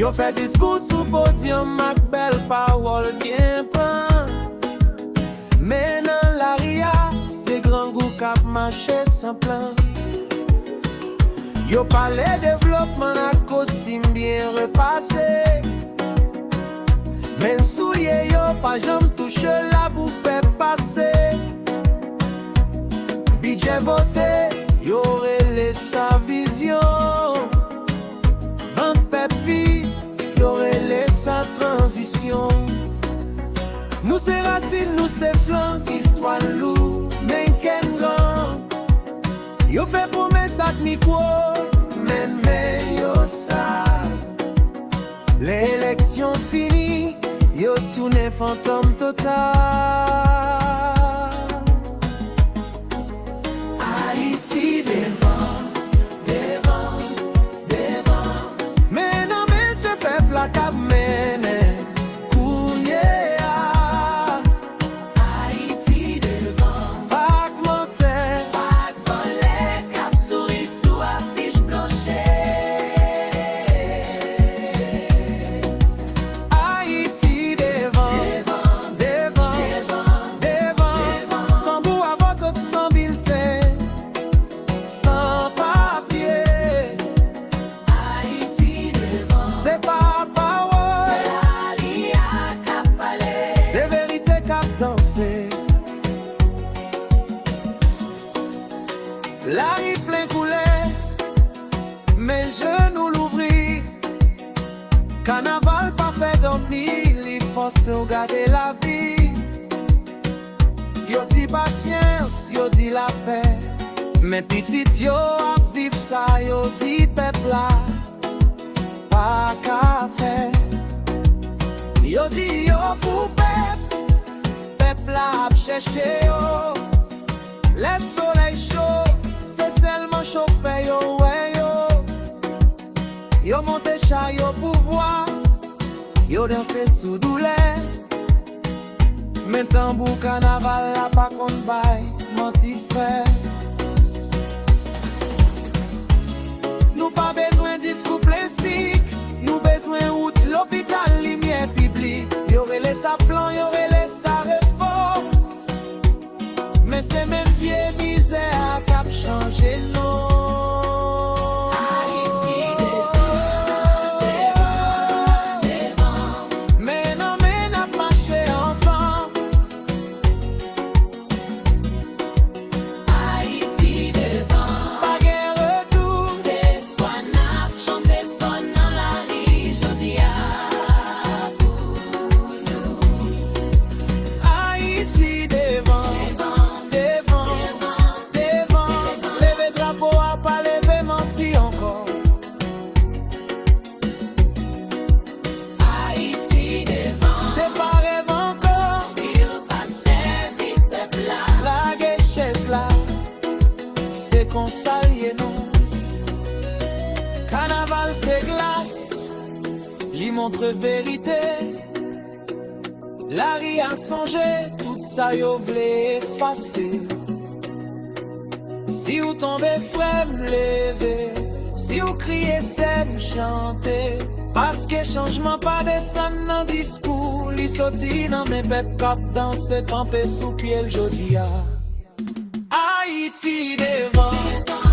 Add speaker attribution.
Speaker 1: Yo fait discours sous podium avec belle parole bien peint. Mais dans la ria, c'est grand goût cap marché sans plan. Yo parlé développement à costume bien repassé. Men soulier yo pas jamais touché la poupée passée. Budget voté, yo relé sa vision. Vente pépi, yo relé sa transition. Nous c'est racines, nous c'est flanc, histoire loup, men ken grand. Yo fait promesse à micro, men yo ça. L'élection finie, yo tourné fantôme total. Haïti devant, devant, devant. Mais non mais ce peuple a qu'à mener Kounye a. Haïti devant, pas monter, pas voler, cap souris sous affiche blanchet. La rive plein coulé, mes genoux l'ouvrit. Carnaval pas fait dormir, il faut se garder la vie. Yo dit patience, yo dit la paix. Mais petit yo a vivre ça, yo dit peuple là, pas café. Yo dit yo pour peuple, peuple là a cherché yo. Les soleil chaud, c'est seulement chauffé yo, ouais yo. Yo monte chariot pour voir, yo danse sous douleur. Mais tambour carnaval la pas qu'on baille, menti frère. Nous pas besoin discours classique, nous besoin route, l'hôpital, lumière publique. Y'aurait les sa plan, y'aurait les sa réforme. Mais c'est même vieux misère qui a changé non. Haïti devant, devant, devant. Mais non mais n'a marché ensemble. Haïti devant, pas de retour. C'est ce qu'on a chanté fort dans la rue, jodi a pour nous. Haïti devant. Encore. Haïti devant, c'est pas rêve encore. Si vous passez vite peuple là, la guéchesse là, c'est qu'on s'allie non. Carnaval c'est glace, lui montre vérité. Larry a songé, tout ça yo v'lait effacer. Si vous tombez frère me lever, si vous criez c'est me chanter. Parce que changement pas descend dans discours, li sorti dans mes pep cap danse campé sous pied le jodia. Haïti devant.